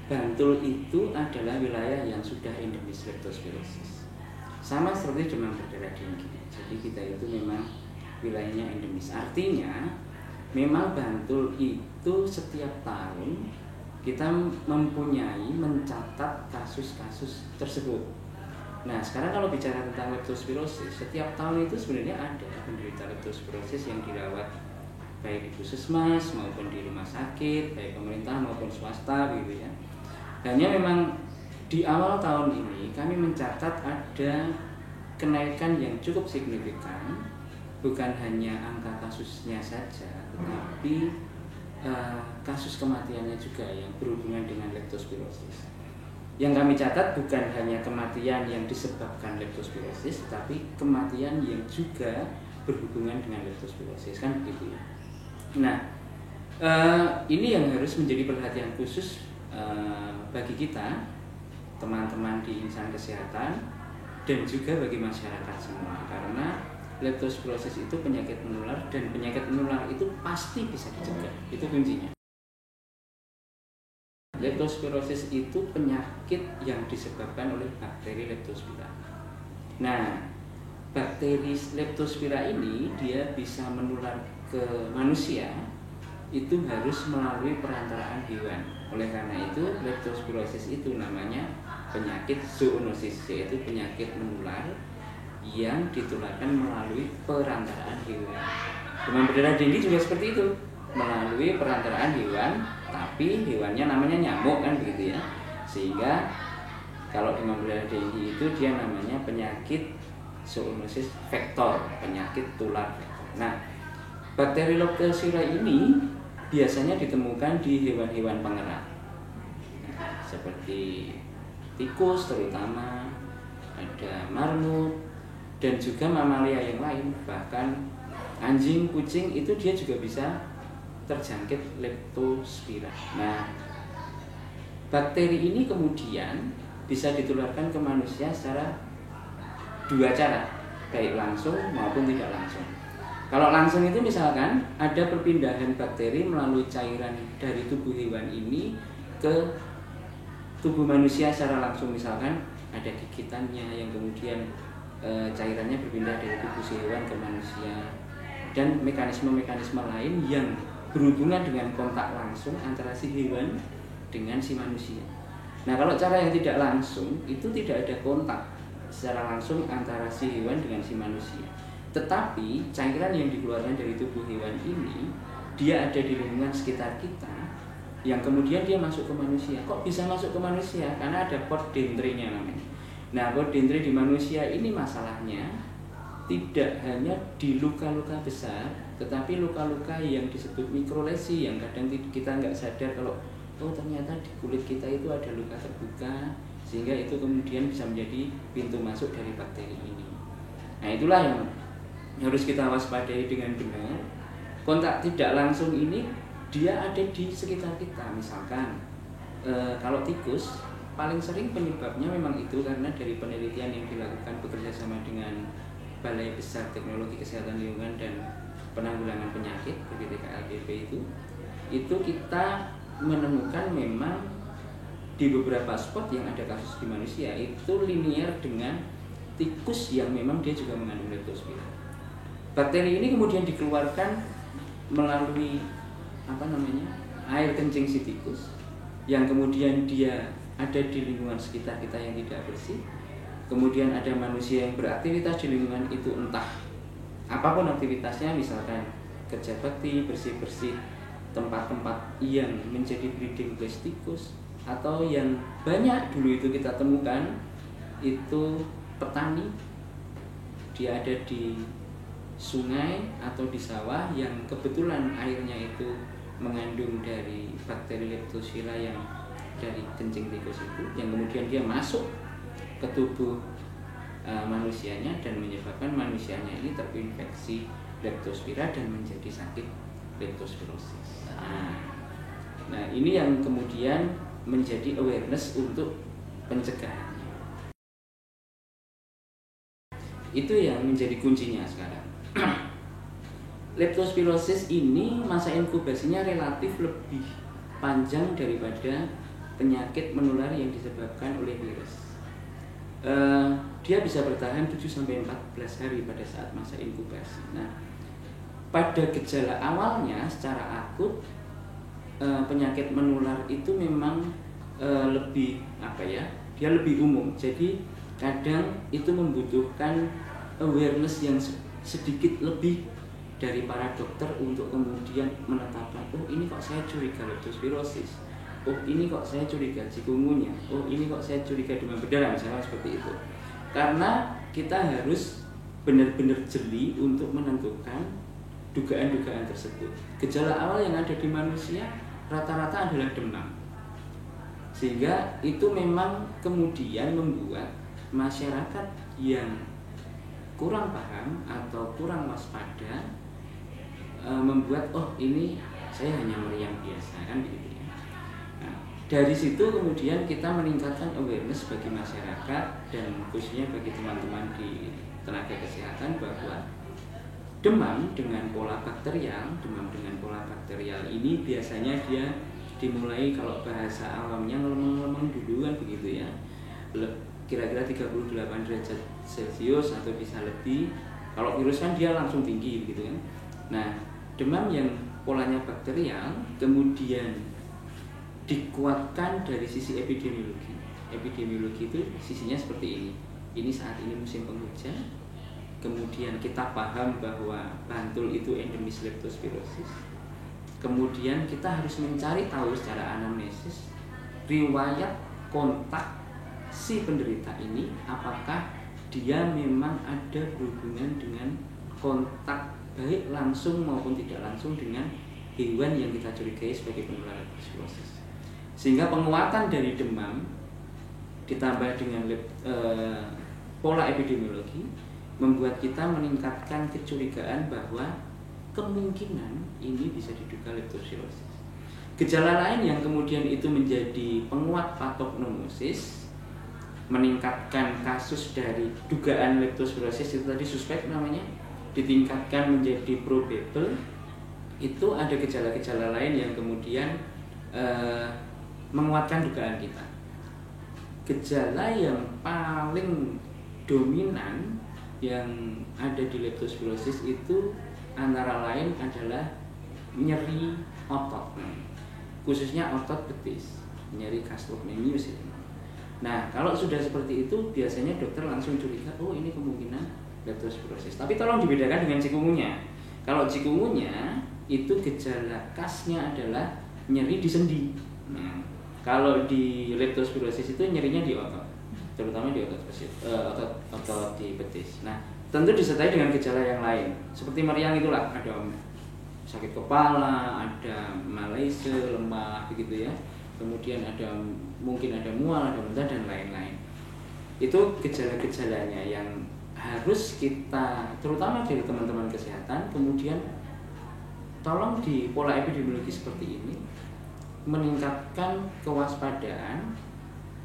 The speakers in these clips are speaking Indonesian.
Bantul itu adalah wilayah yang sudah endemis leptospirosis. Sama seperti demam berdarah tinggi. Jadi kita itu memang wilayahnya endemis. Artinya memang Bantul itu setiap tahun kita mempunyai mencatat kasus-kasus tersebut. Nah, sekarang kalau bicara tentang leptospirosis, setiap tahun itu sebenarnya ada penderita leptospirosis yang dirawat baik di puskesmas maupun di rumah sakit, baik pemerintah maupun swasta gitu ya. Hanya memang di awal tahun ini kami mencatat ada kenaikan yang cukup signifikan, bukan hanya angka kasusnya saja, tetapi kasus kematiannya juga yang berhubungan dengan leptospirosis. Yang kami catat bukan hanya kematian yang disebabkan leptospirosis, tapi kematian yang juga berhubungan dengan leptospirosis, kan begitu ya. Nah, ini yang harus menjadi perhatian khusus bagi kita, teman-teman di insan kesehatan, dan juga bagi masyarakat semua, karena leptospirosis itu penyakit menular, dan penyakit menular itu pasti bisa dicegah. Itu kuncinya. Leptospirosis itu penyakit yang disebabkan oleh bakteri Leptospira. Nah, bakteri Leptospira ini dia bisa menular ke manusia itu harus melalui perantaraan hewan. Oleh karena itu, leptospirosis itu namanya penyakit zoonosis, yaitu penyakit menular yang ditularkan melalui perantaraan hewan. Demam berdarah tinggi juga seperti itu, melalui perantaraan hewan, tapi hewannya namanya nyamuk, kan begitu ya. Sehingga kalau demam berdarah tinggi itu dia namanya penyakit zoonosis vektor, penyakit tular vektor. Nah, bakteri Leptospira ini biasanya ditemukan di hewan-hewan pengerat, seperti tikus terutama, ada marmut, dan juga mamalia yang lain, bahkan anjing, kucing itu dia juga bisa terjangkit Leptospira. Nah, bakteri ini kemudian bisa ditularkan ke manusia secara dua cara, baik langsung maupun tidak langsung. Kalau langsung itu misalkan ada perpindahan bakteri melalui cairan dari tubuh hewan ini ke tubuh manusia secara langsung, misalkan ada gigitannya yang kemudian cairannya berpindah dari tubuh si hewan ke manusia, dan mekanisme-mekanisme lain yang berhubungan dengan kontak langsung antara si hewan dengan si manusia. Nah, kalau cara yang tidak langsung itu tidak ada kontak secara langsung antara si hewan dengan si manusia, tetapi cairan yang dikeluarkan dari tubuh hewan ini dia ada di lingkungan sekitar kita, yang kemudian dia masuk ke manusia. Kok bisa masuk ke manusia? Karena ada port d'entrée-nya namanya. Nah, port d'entrée di manusia ini masalahnya tidak hanya di luka-luka besar, tetapi luka-luka yang disebut mikrolesi, yang kadang kita nggak sadar kalau oh ternyata di kulit kita itu ada luka terbuka, sehingga itu kemudian bisa menjadi pintu masuk dari bakteri ini. Nah, itulah yang harus kita waspadai dengan benar. Kontak tidak langsung ini dia ada di sekitar kita. Misalkan kalau tikus, paling sering penyebabnya memang itu karena dari penelitian yang dilakukan bekerja sama dengan Balai Besar Teknologi Kesehatan Lingkungan dan Penanggulangan Penyakit BPTKLPP, itu kita menemukan memang di beberapa spot yang ada kasus di manusia itu linear dengan tikus yang memang dia juga mengandung Leptospira. Bakteri ini kemudian dikeluarkan melalui air kencing si tikus, yang kemudian dia ada di lingkungan sekitar kita yang tidak bersih. Kemudian ada manusia yang beraktivitas di lingkungan itu, entah apapun aktivitasnya, misalkan kerja bakti, bersih-bersih tempat-tempat yang menjadi breeding place tikus, atau yang banyak dulu itu kita temukan itu petani, dia ada di sungai atau di sawah yang kebetulan airnya itu mengandung dari bakteri Leptospira yang dari kencing tikus itu, yang kemudian dia masuk ke tubuh manusianya dan menyebabkan manusianya ini terinfeksi Leptospira dan menjadi sakit leptospirosis. Nah, ini yang kemudian menjadi awareness untuk pencegahannya. Itu yang menjadi kuncinya sekarang. Leptospirosis ini masa inkubasinya relatif lebih panjang daripada penyakit menular yang disebabkan oleh virus. Dia bisa bertahan 7-14 hari pada saat masa inkubasi. Nah, pada gejala awalnya secara akut penyakit menular itu memang lebih dia lebih umum. Jadi kadang itu membutuhkan awareness yang sedikit lebih dari para dokter untuk kemudian menetapkan, oh ini kok saya curiga leptospirosis, oh ini kok saya curiga chikungunya, oh ini kok saya curiga demam berdarah, misalnya seperti itu. Karena kita harus benar-benar jeli untuk menentukan dugaan-dugaan tersebut. Gejala awal yang ada di manusia rata-rata adalah demam, sehingga itu memang kemudian membuat masyarakat yang kurang paham atau kurang waspada membuat, oh ini saya hanya meriang biasa, kan begitu ya. Nah, dari situ kemudian kita meningkatkan awareness bagi masyarakat dan khususnya bagi teman-teman di tenaga kesehatan bahwa demam dengan pola bakterial ini biasanya dia dimulai, kalau bahasa awamnya ngelemeng-lemeng dulu kan begitu ya, kira-kira 38 derajat Celcius atau bisa lebih. Kalau virus kan dia langsung tinggi begitu kan. Nah, demam yang polanya bakterial kemudian dikuatkan dari sisi epidemiologi. Epidemiologi itu sisinya seperti ini. Ini saat ini musim penghujan. Kemudian kita paham bahwa Bantul itu endemis leptospirosis. Kemudian kita harus mencari tahu secara anamnesis riwayat kontak si penderita ini, apakah dia memang ada berhubungan dengan kontak baik langsung maupun tidak langsung dengan hewan yang kita curigai sebagai penular leptospirosis. Sehingga penguatan dari demam ditambah dengan pola epidemiologi membuat kita meningkatkan kecurigaan bahwa kemungkinan ini bisa diduga leptospirosis. Gejala lain yang kemudian itu menjadi penguat patognomosis, meningkatkan kasus dari dugaan leptospirosis itu tadi suspek namanya, ditingkatkan menjadi probable. Itu ada gejala-gejala lain yang kemudian menguatkan dugaan kita. Gejala yang paling dominan yang ada di leptospirosis itu antara lain adalah nyeri otot, khususnya otot betis, nyeri gastrocnemius itu. Nah, kalau sudah seperti itu biasanya dokter langsung curiga, oh ini kemungkinan leptospirosis. Tapi tolong dibedakan dengan chikungunya. Kalau chikungunya itu gejala khasnya adalah nyeri di sendi. Nah, kalau di leptospirosis itu nyerinya di otot, terutama di otot di betis. Nah, tentu disertai dengan gejala yang lain seperti meriang itulah, ada sakit kepala, ada malaise, lemah begitu ya. Kemudian mungkin ada mual, ada muntah dan lain-lain. Itu gejala-gejalanya yang harus kita, terutama dari teman-teman kesehatan, kemudian tolong di pola epidemiologi seperti ini meningkatkan kewaspadaan.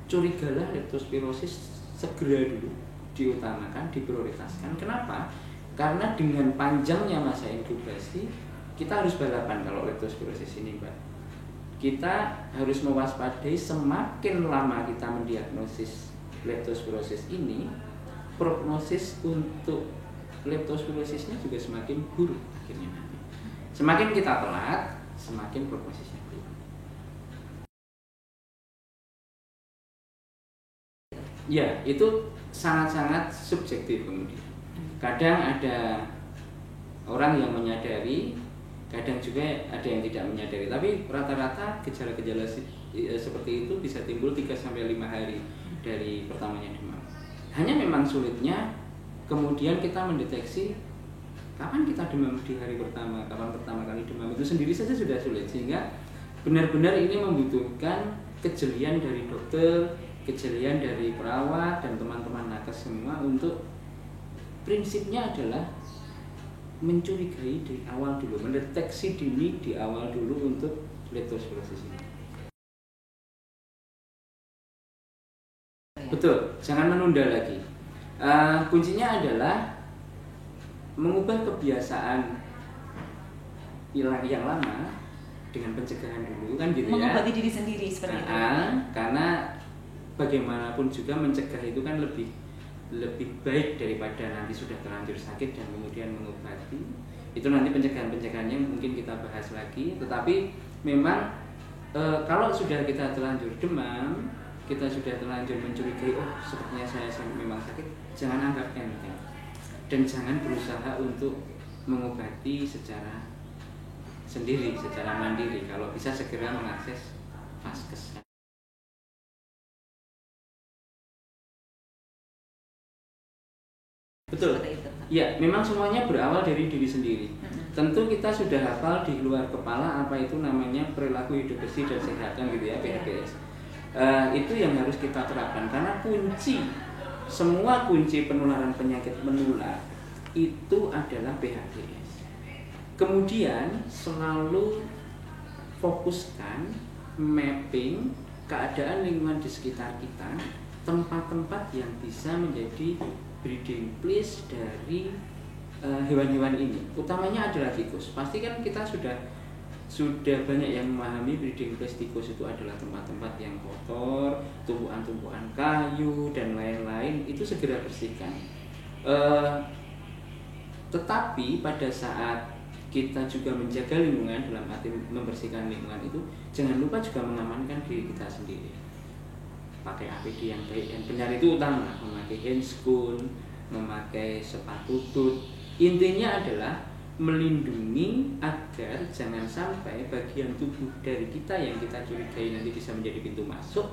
Curigalah leptospirosis segera dulu diutamakan, diprioritaskan. Kenapa? Karena dengan panjangnya masa inkubasi kita harus balapan kalau leptospirosis ini, Mbak. Kita harus mewaspadai, semakin lama kita mendiagnosis leptospirosis ini, prognosis untuk leptospirosisnya juga semakin buruk akhirnya nanti. Semakin kita telat, semakin prognosisnya buruk. Ya, itu sangat-sangat subjektif kemudian. Kadang ada orang yang menyadari, kadang juga ada yang tidak menyadari. Tapi rata-rata gejala-gejala seperti itu bisa timbul 3-5 hari dari pertamanya demam. Hanya memang sulitnya kemudian kita mendeteksi kapan kita demam di hari pertama, kapan pertama kali demam, itu sendiri saja sudah sulit. Sehingga benar-benar ini membutuhkan kejelian dari dokter, kejelian dari perawat dan teman-teman nakes semua untuk prinsipnya adalah mencurigai di awal dulu, mendeteksi dini di awal dulu untuk leptospirosis ini. Betul, jangan menunda lagi. Kuncinya adalah mengubah kebiasaan yang lama dengan pencegahan dulu kan gitu ya. Mengobati diri sendiri seperti itu. Karena bagaimanapun juga mencegah itu kan lebih baik daripada nanti sudah terlanjur sakit dan kemudian mengobati. Itu nanti pencegahan-pencegahannya mungkin kita bahas lagi. Tetapi memang kalau sudah kita terlanjur demam, kita sudah terlanjur mencurigai, oh sepertinya saya memang sakit, jangan anggap enteng dan jangan berusaha untuk mengobati secara sendiri, secara mandiri. Kalau bisa segera mengakses vaskes. Betul. Ya, memang semuanya berawal dari diri sendiri. Tentu kita sudah hafal di luar kepala apa itu namanya perilaku hidup bersih dan sehat kan gitu ya, PHBS. Itu yang harus kita terapkan karena semua kunci penularan penyakit menular itu adalah PHBS. Kemudian selalu fokuskan mapping keadaan lingkungan di sekitar kita, tempat-tempat yang bisa menjadi breeding place dari hewan-hewan ini. Utamanya adalah tikus. Pasti kan kita sudah banyak yang memahami breeding place tikus itu adalah tempat-tempat yang kotor, tumpuan-tumpuan kayu dan lain-lain, itu segera bersihkan. Tetapi pada saat kita juga menjaga lingkungan, dalam arti membersihkan lingkungan itu, jangan lupa juga mengamankan diri kita sendiri. Pakai APD yang baik dan benar itu utama, memakai handscoon, memakai sepatu boot. Intinya adalah melindungi agar jangan sampai bagian tubuh dari kita yang kita curigai nanti bisa menjadi pintu masuk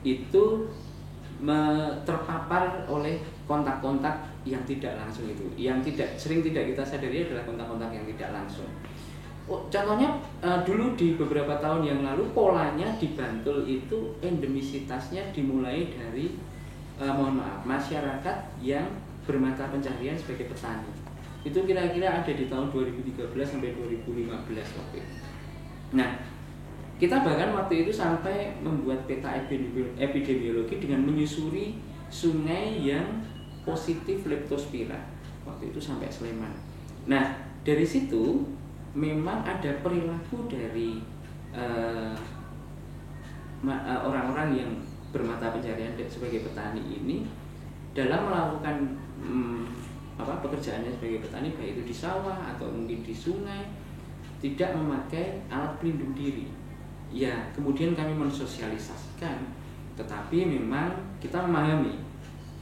itu terpapar oleh kontak-kontak yang tidak langsung itu. Yang sering tidak kita sadari adalah kontak-kontak yang tidak langsung. Contohnya dulu di beberapa tahun yang lalu polanya di Bantul itu endemisitasnya dimulai dari masyarakat yang bermata pencaharian sebagai petani. Itu kira-kira ada di tahun 2013 sampai 2015 waktu itu. Nah, kita bahkan waktu itu sampai membuat peta epidemiologi dengan menyusuri sungai yang positif leptospira. Waktu itu sampai Sleman. Nah, dari situ memang ada perilaku dari orang-orang yang bermata pencaharian sebagai petani ini dalam melakukan pekerjaannya sebagai petani, baik itu di sawah atau mungkin di sungai, tidak memakai alat pelindung diri. Ya, kemudian kami mensosialisasikan, tetapi memang kita memahami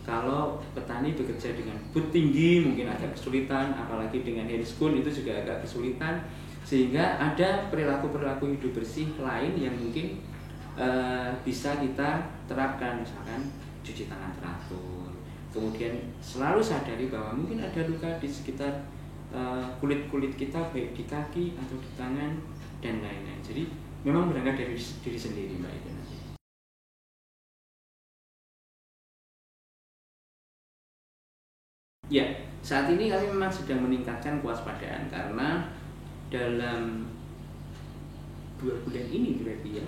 kalau petani bekerja dengan boot tinggi mungkin agak kesulitan, apalagi dengan handscoon itu juga agak kesulitan, sehingga ada perilaku-perilaku hidup bersih lain yang mungkin bisa kita terapkan, misalkan cuci tangan teratur, kemudian selalu sadari bahwa mungkin ada luka di sekitar kulit-kulit kita, baik di kaki atau di tangan dan lain-lain. Jadi memang berangkat dari diri sendiri, Mbak Ida. Ya, saat ini kami memang sedang meningkatkan kewaspadaan karena dalam 2 bulan ini berarti ya,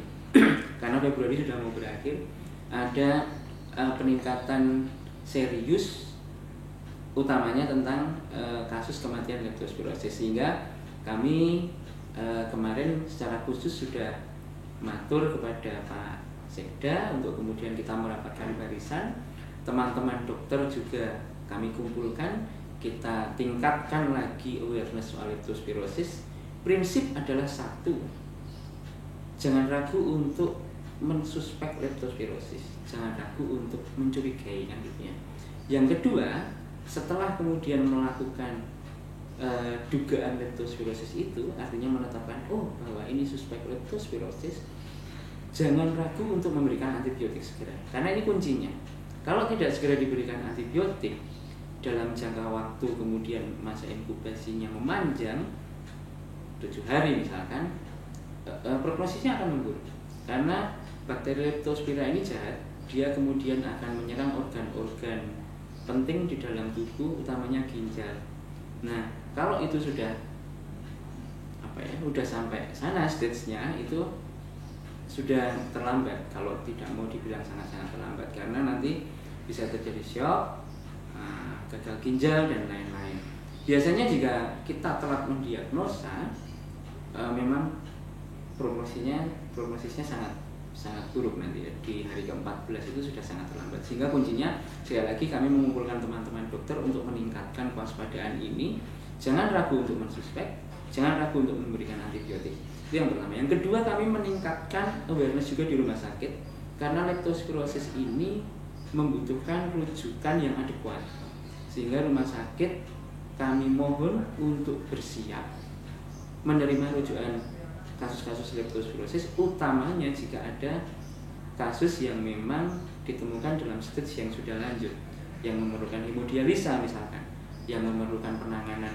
karena Februari sudah mau berakhir, ada peningkatan serius utamanya tentang kasus kematian leptospirosis, sehingga kami kemarin secara khusus sudah matur kepada Pak Sekda untuk kemudian kita merapatkan barisan, teman-teman dokter juga kami kumpulkan, kita tingkatkan lagi awareness soal leptospirosis. Prinsip adalah satu, jangan ragu untuk mensuspek leptospirosis, jangan ragu untuk mencurigai nantinya. Yang kedua, setelah kemudian melakukan dugaan leptospirosis itu, artinya menetapkan bahwa ini suspek leptospirosis, jangan ragu untuk memberikan antibiotik segera, karena ini kuncinya. Kalau tidak segera diberikan antibiotik dalam jangka waktu kemudian masa inkubasinya memanjang 7 hari misalkan, prognosisnya akan memburuk, karena bakteri leptospira ini jahat. Dia kemudian akan menyerang organ-organ penting di dalam tubuh, utamanya ginjal. Nah, kalau itu sudah sampai sana stage-nya, itu sudah terlambat. Kalau tidak mau dibilang sangat-sangat terlambat, karena nanti bisa terjadi shock, gagal ginjal dan lain-lain. Biasanya jika kita telat mendiagnosa, memang prognosisnya sangat buruk nanti ya. Di hari ke-14 itu sudah sangat terlambat, sehingga kuncinya sekali lagi kami mengumpulkan teman-teman dokter untuk meningkatkan kewaspadaan ini. Jangan ragu untuk mensuspek, jangan ragu untuk memberikan antibiotik. Itu yang pertama. Yang kedua, kami meningkatkan awareness juga di rumah sakit, karena leptospirosis ini membutuhkan rujukan yang adekuat, sehingga rumah sakit kami mohon untuk bersiap menerima rujukan kasus-kasus leptospirosis, utamanya jika ada kasus yang memang ditemukan dalam stage yang sudah lanjut, yang memerlukan hemodialisa misalkan, yang memerlukan penanganan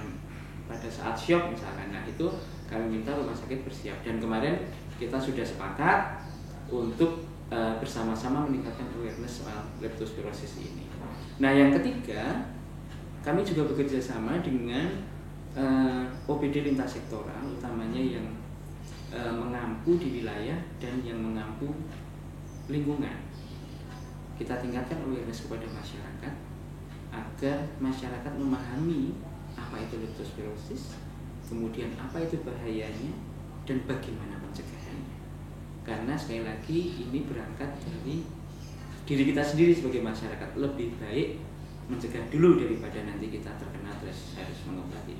pada saat shock misalkan. Nah, itu kami minta rumah sakit bersiap, dan kemarin kita sudah sepakat untuk bersama-sama meningkatkan awareness soal leptospirosis ini. Nah, yang ketiga, kami juga bekerja sama dengan OPD lintas sektoral, utamanya yang mengampu di wilayah dan yang mengampu lingkungan. Kita tingkatkan awareness kepada masyarakat agar masyarakat memahami apa itu leptospirosis, kemudian apa itu bahayanya, dan bagaimana pencegahannya. Karena sekali lagi ini berangkat dari diri kita sendiri sebagai masyarakat. Lebih baik mencegah dulu daripada nanti kita terkena terus harus mengobati.